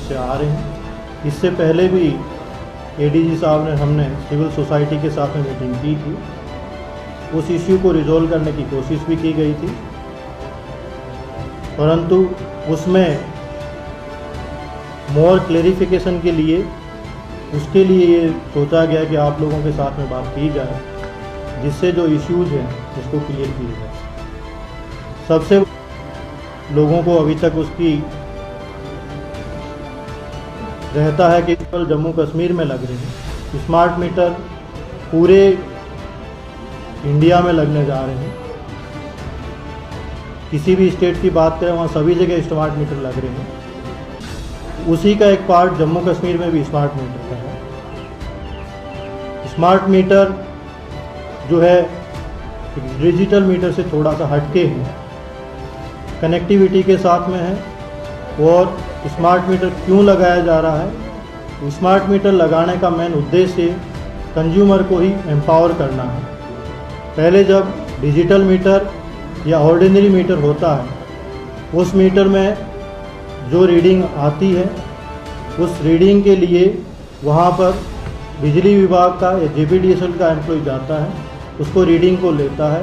से आ रहे हैं। इससे पहले भी एडीजी साहब ने हमने सिविल सोसाइटी के साथ में मीटिंग की थी, उस इश्यू को रिजॉल्व करने की कोशिश भी की गई थी, परंतु उसमें मोर क्लेरिफिकेशन के लिए उसके लिए ये सोचा गया कि आप लोगों के साथ में बात की जाए, जिससे जो इश्यूज हैं उसको क्लियर किया जाए। सबसे लोगों को अभी तक उसकी रहता है कि केवल जम्मू कश्मीर में लग रहे हैं, स्मार्ट मीटर पूरे इंडिया में लगने जा रहे हैं। किसी भी स्टेट की बात करें वहाँ सभी जगह स्मार्ट मीटर लग रहे हैं। उसी का एक पार्ट जम्मू कश्मीर में भी स्मार्ट मीटर का है। स्मार्ट मीटर जो है डिजिटल मीटर से थोड़ा सा हटके है, कनेक्टिविटी के साथ में है। और स्मार्ट मीटर क्यों लगाया जा रहा है? तो स्मार्ट मीटर लगाने का मेन उद्देश्य कंज्यूमर को ही एम्पावर करना है। पहले जब डिजिटल मीटर या ऑर्डिनरी मीटर होता है, उस मीटर में जो रीडिंग आती है, उस रीडिंग के लिए वहाँ पर बिजली विभाग का या जेपीडीएसएल का एम्प्लॉय जाता है, उसको रीडिंग को लेता है,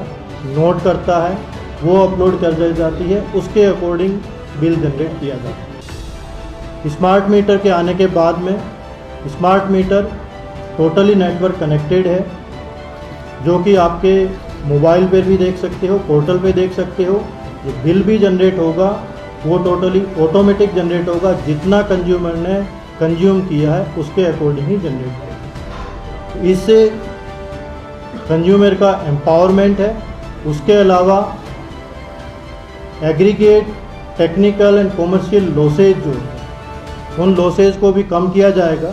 नोट करता है, वो अपलोड कर दी जाती है, उसके अकॉर्डिंग बिल जनरेट किया जाता है। स्मार्ट मीटर के आने के बाद में smart meter totally network connected है, जो कि आपके मोबाइल पर भी देख सकते हो, पोर्टल पे देख सकते हो। जो बिल भी जनरेट होगा वो टोटली ऑटोमेटिक जनरेट होगा, जितना कंज्यूमर ने कंज्यूम किया है उसके अकॉर्डिंग ही जनरेट होगा। इससे कंज्यूमर का एम्पावरमेंट है। उसके अलावा aggregate technical and commercial losses जो है, उन लॉसेज को भी कम किया जाएगा।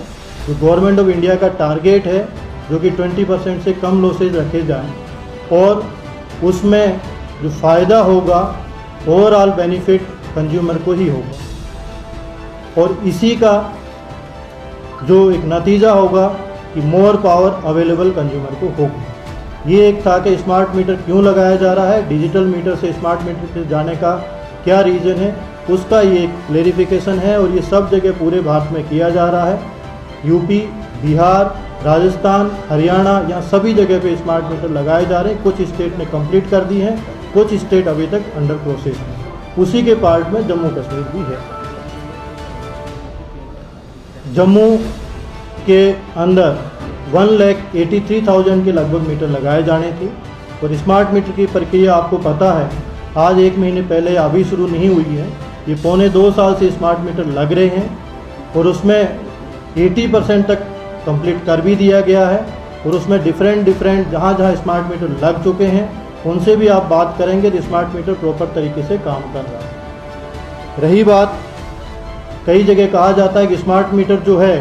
जो गवर्नमेंट ऑफ इंडिया का टारगेट है जो कि 20% से कम लॉसेज रखे जाएं, और उसमें जो फ़ायदा होगा ओवरऑल बेनिफिट कंज्यूमर को ही होगा। और इसी का जो एक नतीजा होगा कि मोर पावर अवेलेबल कंज्यूमर को होगा। ये एक था कि स्मार्ट मीटर क्यों लगाया जा रहा है, डिजिटल मीटर से स्मार्ट मीटर से जाने का क्या रीज़न है, उसका ये एक क्लेरिफिकेशन है। और ये सब जगह पूरे भारत में किया जा रहा है। यूपी, बिहार, राजस्थान, हरियाणा, यहाँ सभी जगह पे स्मार्ट मीटर लगाए जा रहे हैं। कुछ स्टेट ने कंप्लीट कर दी हैं, कुछ स्टेट अभी तक अंडर प्रोसेस में। उसी के पार्ट में जम्मू कश्मीर भी है। जम्मू के अंदर 1,83,000 के लगभग मीटर लगाए जाने थे। और स्मार्ट मीटर की प्रक्रिया आपको पता है, आज 1 महीने पहले अभी शुरू नहीं हुई है। ये 1.25 साल से स्मार्ट मीटर लग रहे हैं, और उसमें 80% तक कंप्लीट कर भी दिया गया है। और उसमें डिफरेंट जहाँ स्मार्ट मीटर लग चुके हैं उनसे भी आप बात करेंगे तो स्मार्ट मीटर प्रॉपर तरीके से काम कर रहा है। रही बात, कई जगह कहा जाता है कि स्मार्ट मीटर जो है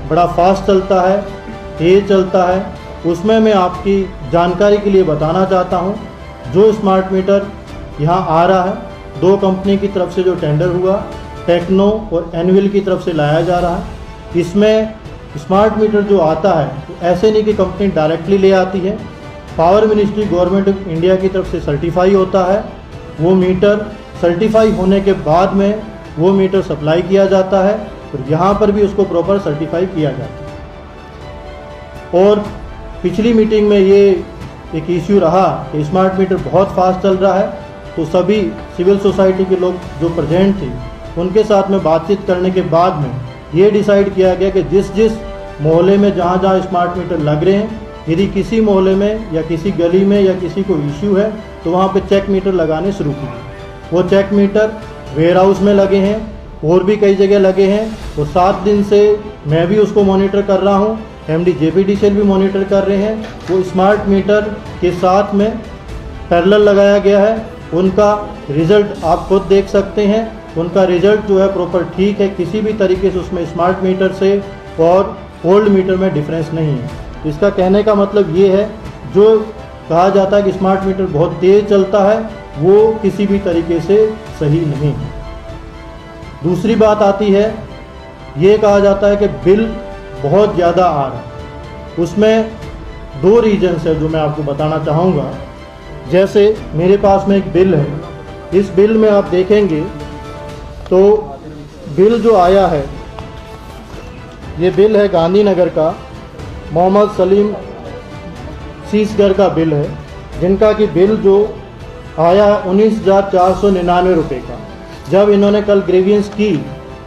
बड़ा फास्ट चलता है, तेज़ चलता है। उसमें मैं आपकी जानकारी के लिए बताना चाहता हूँ, जो स्मार्ट मीटर यहाँ आ रहा है, 2 कंपनी की तरफ से जो टेंडर हुआ, टेक्नो और एनविल की तरफ से लाया जा रहा है। इसमें स्मार्ट मीटर जो आता है तो ऐसे नहीं कि कंपनी डायरेक्टली ले आती है। Power ministry government of India की तरफ से सर्टिफाई होता है। वो मीटर सर्टिफाई होने के बाद में वो मीटर सप्लाई किया जाता है, और यहाँ पर भी उसको प्रॉपर सर्टिफाई किया जाता है। और पिछली मीटिंग में ये एक इश्यू रहा कि स्मार्ट मीटर बहुत फास्ट चल रहा है, तो सभी सिविल सोसाइटी के लोग जो प्रेजेंट थे उनके साथ में बातचीत करने के बाद में ये डिसाइड किया गया कि जिस मोहल्ले में जहाँ स्मार्ट मीटर लग रहे हैं, यदि किसी मोहल्ले में या किसी गली में या किसी को इश्यू है तो वहाँ पे चेक मीटर लगाने शुरू किए। वो चेक मीटर वेयर हाउस में लगे हैं, और भी कई जगह लगे हैं। और 7 दिन से मैं भी उसको मॉनिटर कर रहा हूँ, एमडी जेपीडीसीएल भी मॉनिटर कर रहे हैं। वो स्मार्ट मीटर के साथ में पैरेलल लगाया गया है। उनका रिज़ल्ट आप खुद देख सकते हैं। उनका रिज़ल्ट जो है प्रॉपर ठीक है, किसी भी तरीके से उसमें स्मार्ट मीटर से और ओल्ड मीटर में डिफरेंस नहीं है। इसका कहने का मतलब ये है, जो कहा जाता है कि स्मार्ट मीटर बहुत तेज़ चलता है, वो किसी भी तरीके से सही नहीं है। दूसरी बात आती है, ये कहा जाता है कि बिल बहुत ज़्यादा आ रहा है। उसमें 2 रीजन्स है जो मैं आपको बताना चाहूँगा। जैसे मेरे पास में एक बिल है, इस बिल में आप देखेंगे तो बिल जो आया है, ये बिल है गांधीनगर का, मोहम्मद सलीम सीसगर का बिल है, जिनका कि बिल जो आया 19,499 रुपये का। जब इन्होंने कल ग्रेवियंस की,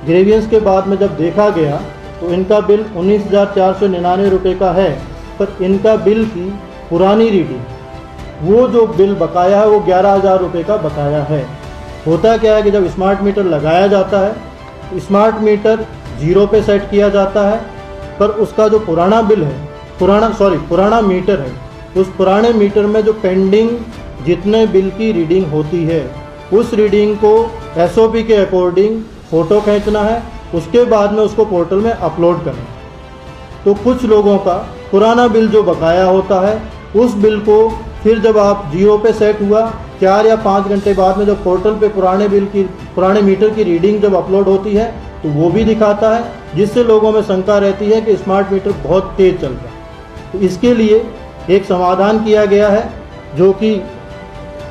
ग्रेवियंस के बाद में जब देखा गया तो इनका बिल 19,499 रुपये का है, पर इनका बिल की पुरानी रीडिंग, वो जो बिल बकाया है वो 11,000 रुपये का बकाया है। होता क्या है कि जब स्मार्ट मीटर लगाया जाता है, स्मार्ट मीटर 0 पे सेट किया जाता है, पर उसका जो पुराना बिल है, पुराना मीटर है, उस पुराने मीटर में जो पेंडिंग जितने बिल की रीडिंग होती है, उस रीडिंग को SOP के अकॉर्डिंग फ़ोटो खींचना है, उसके बाद में उसको पोर्टल में अपलोड करना है। तो कुछ लोगों का पुराना बिल जो बकाया होता है, उस बिल को फिर जब आप 0 पे सेट हुआ, 4 या 5 घंटे बाद में जब पोर्टल पे पुराने मीटर की रीडिंग जब अपलोड होती है तो वो भी दिखाता है, जिससे लोगों में शंका रहती है कि स्मार्ट मीटर बहुत तेज़ चल रहा है। तो इसके लिए एक समाधान किया गया है, जो कि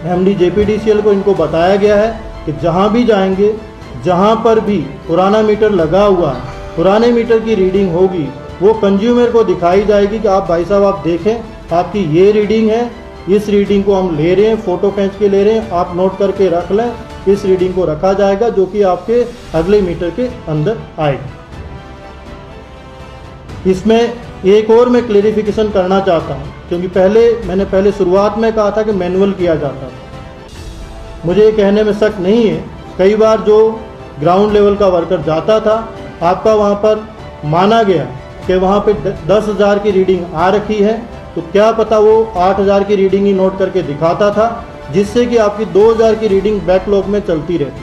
MD JPDCL को इनको बताया गया है कि जहाँ भी जाएंगे, जहाँ पर भी पुराना मीटर लगा हुआ है, पुराने मीटर की रीडिंग होगी, वो कंज्यूमर को दिखाई जाएगी कि आप भाई साहब आप देखें आपकी ये रीडिंग है, इस रीडिंग को हम ले रहे हैं, फ़ोटो खींच के ले रहे हैं, आप नोट करके रख लें, इस रीडिंग को रखा जाएगा जो कि आपके अगले मीटर के अंदर आएगी। इसमें एक और मैं क्लेरिफिकेशन करना चाहता हूँ, क्योंकि मैंने पहले शुरुआत में कहा था कि मैनुअल किया जाता था। मुझे ये कहने में शक नहीं है, कई बार जो ग्राउंड लेवल का वर्कर जाता था, आपका वहाँ पर माना गया कि वहाँ पे 10,000 की रीडिंग आ रखी है, तो क्या पता वो 8,000 की रीडिंग ही नोट करके दिखाता था, जिससे कि आपकी 2,000 की रीडिंग बैकलॉग में चलती रहती।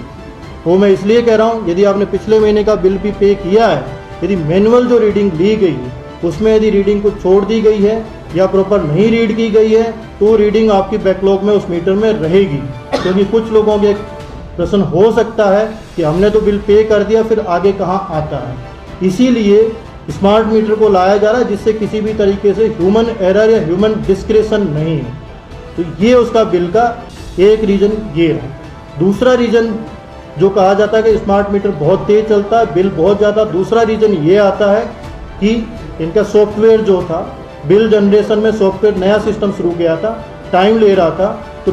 वो मैं इसलिए कह रहा हूँ, यदि आपने पिछले महीने का बिल भी पे किया है, यदि मैनुअल जो रीडिंग ली गई है उसमें यदि रीडिंग को छोड़ दी गई है या प्रॉपर नहीं रीड की गई है, तो रीडिंग आपकी बैकलॉग में उस मीटर में रहेगी। क्योंकि कुछ लोगों के प्रश्न हो सकता है कि हमने तो बिल पे कर दिया, फिर आगे कहाँ आता है। इसीलिए स्मार्ट मीटर को लाया जा रहा है, जिससे किसी भी तरीके से ह्यूमन एरर या ह्यूमन डिस्क्रेशन नहीं है। तो ये उसका बिल का एक रीज़न ये है। दूसरा रीज़न जो कहा जाता है कि स्मार्ट मीटर बहुत तेज़ चलता है, बिल बहुत ज़्यादा, दूसरा रीज़न ये आता है कि इनका सॉफ्टवेयर जो था, बिल जनरेशन में सॉफ्टवेयर नया सिस्टम शुरू किया था, टाइम ले रहा था, तो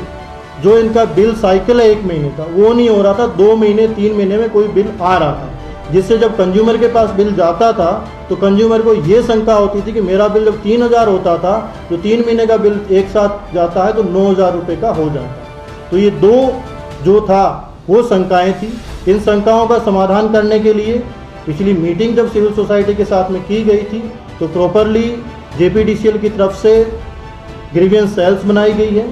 जो इनका बिल साइकिल है 1 महीने का, वो नहीं हो रहा था, 2 महीने 3 महीने में कोई बिल आ रहा था, जिससे जब कंज्यूमर के पास बिल जाता था तो कंज्यूमर को ये शंका होती थी कि मेरा बिल जब 3,000 होता था, तो 3 महीने का बिल एक साथ जाता है तो 9,000 रुपये का हो जाता। तो ये 2 जो था वो शंकाएँ थी। इन शंकाओं का समाधान करने के लिए पिछली मीटिंग जब सिविल सोसाइटी के साथ में की गई थी, तो प्रॉपरली JPDCL की तरफ से ग्रीवियंस सेल्स बनाई गई है,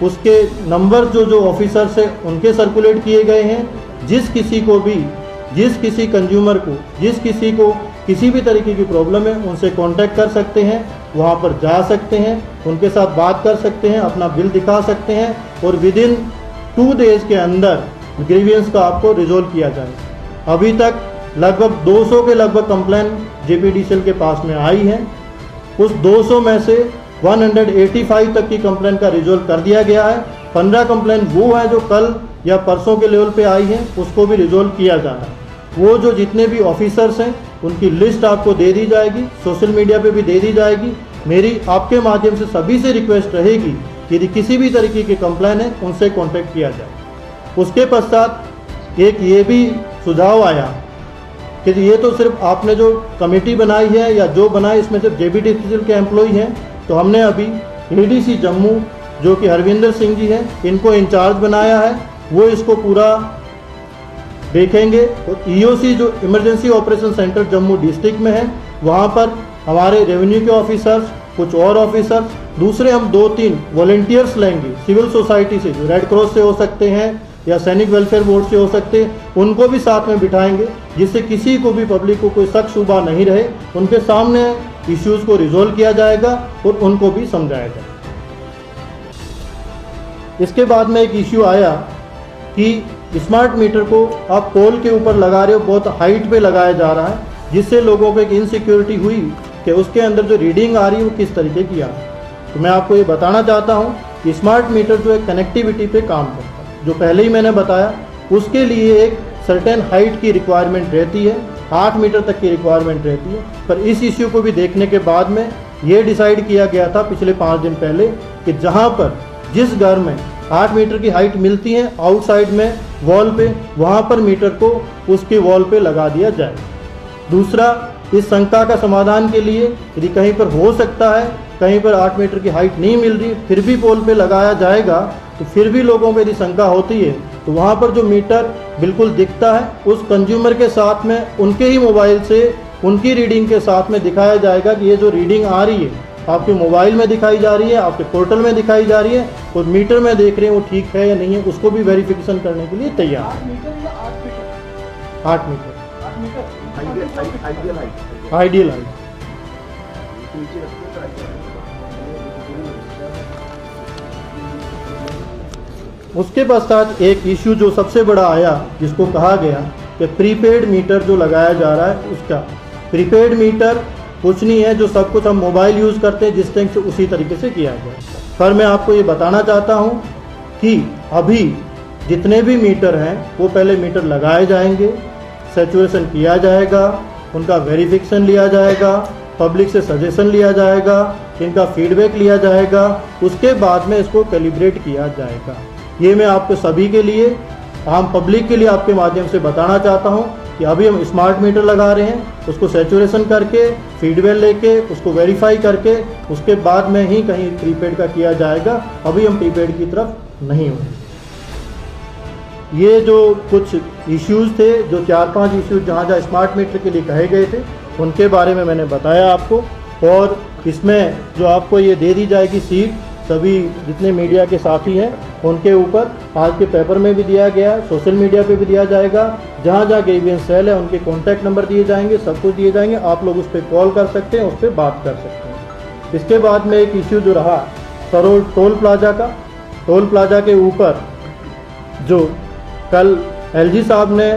उसके नंबर जो ऑफिसर्स हैं उनके सर्कुलेट किए गए हैं। जिस किसी कंज्यूमर को, जिस किसी को किसी भी तरीके की प्रॉब्लम है, उनसे कांटेक्ट कर सकते हैं, वहां पर जा सकते हैं, उनके साथ बात कर सकते हैं, अपना बिल दिखा सकते हैं, और विदिन 2 डेज के अंदर ग्रीवियंस का आपको रिजोल्व किया जाए। अभी तक लगभग 200 के लगभग कंप्लेन JPDCL के पास में आई है। उस 200 में से 185 तक की कंप्लेन का रिजोल्व कर दिया गया है। 15 कंप्लेन वो है जो कल या परसों के लेवल पे आई है, उसको भी रिजोल्व किया जा रहा है। वो जो जितने भी ऑफिसर्स हैं उनकी लिस्ट आपको दे दी जाएगी, सोशल मीडिया पे भी दे दी जाएगी। मेरी आपके माध्यम से सभी से रिक्वेस्ट रहेगी कि यदि किसी भी तरीके की कंप्लेन है उनसे कॉन्टेक्ट किया जाए। उसके पश्चात एक ये भी सुझाव आया कि ये तो सिर्फ आपने जो कमेटी बनाई है या जो बनाई इसमें सिर्फ JPDCL के एम्प्लॉई हैं, तो हमने अभी ADC जम्मू जो कि हरविंदर सिंह जी हैं, इनको इंचार्ज बनाया है, वो इसको पूरा देखेंगे। और EOC जो emergency operation centre Jammu district में है, वहाँ पर हमारे रेवेन्यू के ऑफिसर्स, कुछ और ऑफिसर्स, दूसरे हम 2-3 वॉलंटियर्स लेंगे सिविल सोसाइटी से, जो रेड क्रॉस से हो सकते हैं या सैनिक वेलफेयर बोर्ड से हो सकते हैं, उनको भी साथ में बिठाएंगे, जिससे किसी को भी पब्लिक को कोई शक शुबा नहीं रहे। उनके सामने इश्यूज़ को रिजोल्व किया जाएगा और उनको भी समझाया जाएगा। इसके बाद में एक इश्यू आया कि स्मार्ट मीटर को आप पोल के ऊपर लगा रहे हो, बहुत हाइट पे लगाया जा रहा है, जिससे लोगों को एक इनसिक्योरिटी हुई कि उसके अंदर जो रीडिंग आ रही है वो किस तरीके की आ रही है। तो मैं आपको ये बताना चाहता हूँ कि स्मार्ट मीटर जो है कनेक्टिविटी पे काम करता है, जो पहले ही मैंने बताया। उसके लिए एक सर्टेन हाइट की रिक्वायरमेंट रहती है, 8 मीटर तक की रिक्वायरमेंट रहती है। पर इस इश्यू को भी देखने के बाद में ये डिसाइड किया गया था पिछले 5 दिन पहले कि जहाँ पर जिस घर में 8 मीटर की हाइट मिलती है आउटसाइड में वॉल पे, वहाँ पर मीटर को उसकी वॉल पे लगा दिया जाए। दूसरा, इस शंका का समाधान के लिए यदि कहीं पर हो सकता है, कहीं पर 8 मीटर की हाइट नहीं मिल रही, फिर भी पोल पे लगाया जाएगा, तो फिर भी लोगों को यदि शंका होती है तो वहाँ पर जो मीटर बिल्कुल दिखता है उस कंज्यूमर के साथ में उनके ही मोबाइल से उनकी रीडिंग के साथ में दिखाया जाएगा कि ये जो रीडिंग आ रही है आपके मोबाइल में दिखाई जा रही है, आपके पोर्टल में दिखाई जा रही है और मीटर में देख रहे हैं वो ठीक है या नहीं है, उसको भी वेरिफिकेशन करने के लिए तैयार है। 8 मीटर आइडियल हाइट। उसके पश्चात एक इश्यू जो सबसे बड़ा आया जिसको कहा गया कि प्रीपेड मीटर जो लगाया जा रहा है उसका। प्रीपेड मीटर कुछ नहीं है, जो सब कुछ हम मोबाइल यूज़ करते हैं जिस टाइम से उसी तरीके से किया गया। पर मैं आपको ये बताना चाहता हूँ कि अभी जितने भी मीटर हैं वो पहले मीटर लगाए जाएंगे, सैचुरेशन किया जाएगा, उनका वेरिफिकेशन लिया जाएगा, पब्लिक से सजेशन लिया जाएगा, इनका फीडबैक लिया जाएगा, उसके बाद में इसको कैलिब्रेट किया जाएगा। ये मैं आपको सभी के लिए, आम पब्लिक के लिए आपके माध्यम से बताना चाहता हूँ कि अभी हम स्मार्ट मीटर लगा रहे हैं, उसको सैचुरेशन करके फीडबैक लेके उसको वेरीफाई करके उसके बाद में ही कहीं प्रीपेड का किया जाएगा। अभी हम प्रीपेड की तरफ नहीं हुए। ये जो कुछ इश्यूज़ थे, जो 4-5 इश्यूज जहाँ स्मार्ट मीटर के लिए कहे गए थे, उनके बारे में मैंने बताया आपको। और इसमें जो आपको ये दे दी जाएगी सीट, सभी जितने मीडिया के साथी हैं उनके ऊपर आज के पेपर में भी दिया गया है, सोशल मीडिया पे भी दिया जाएगा। जहाँ जहाँ ग्रीवियंस सेल है उनके कॉन्टैक्ट नंबर दिए जाएंगे, सब कुछ दिए जाएंगे। आप लोग उस पर कॉल कर सकते हैं, उस पर बात कर सकते हैं। इसके बाद में एक इश्यू जो रहा सरोड टोल प्लाजा का। टोल प्लाजा के ऊपर जो कल एलजी साहब ने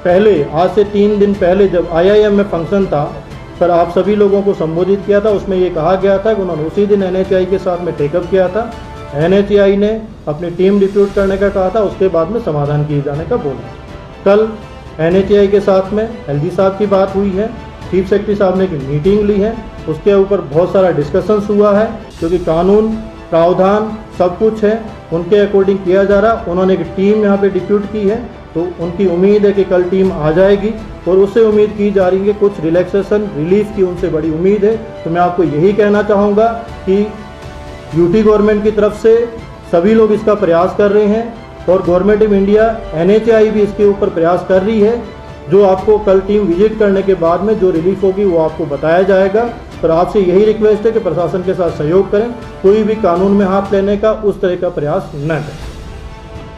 पहले, आज से 3 दिन पहले जब IIM में फंक्शन था, पर आप सभी लोगों को संबोधित किया था, उसमें ये कहा गया था कि उन्होंने उसी दिन NHAI के साथ में टेकअप किया था। NHAI ने अपनी टीम रिक्रूट करने का कहा था, उसके बाद में समाधान किए जाने का बोला। कल NHAI के साथ में LG साहब की बात हुई है, चीफ सेक्रेटरी साहब ने एक मीटिंग ली है, उसके ऊपर बहुत सारा डिस्कशंस हुआ है, क्योंकि कानून प्रावधान सब कुछ है उनके अकॉर्डिंग किया जा रहा। उन्होंने एक टीम यहाँ पे डिप्यूट की है, तो उनकी उम्मीद है कि कल टीम आ जाएगी और उससे उम्मीद की जा रही है कुछ रिलैक्सेशन रिलीफ की उनसे बड़ी उम्मीद है। तो मैं आपको यही कहना चाहूँगा कि यूटी गवर्नमेंट की तरफ से सभी लोग इसका प्रयास कर रहे हैं और गवर्नमेंट ऑफ इंडिया NHAI भी इसके ऊपर प्रयास कर रही है। जो आपको कल टीम विजिट करने के बाद में जो रिलीफ होगी वो आपको बताया जाएगा। पर आपसे यही रिक्वेस्ट है कि प्रशासन के साथ सहयोग करें, कोई भी कानून में हाथ लेने का उस तरह का प्रयास न करें।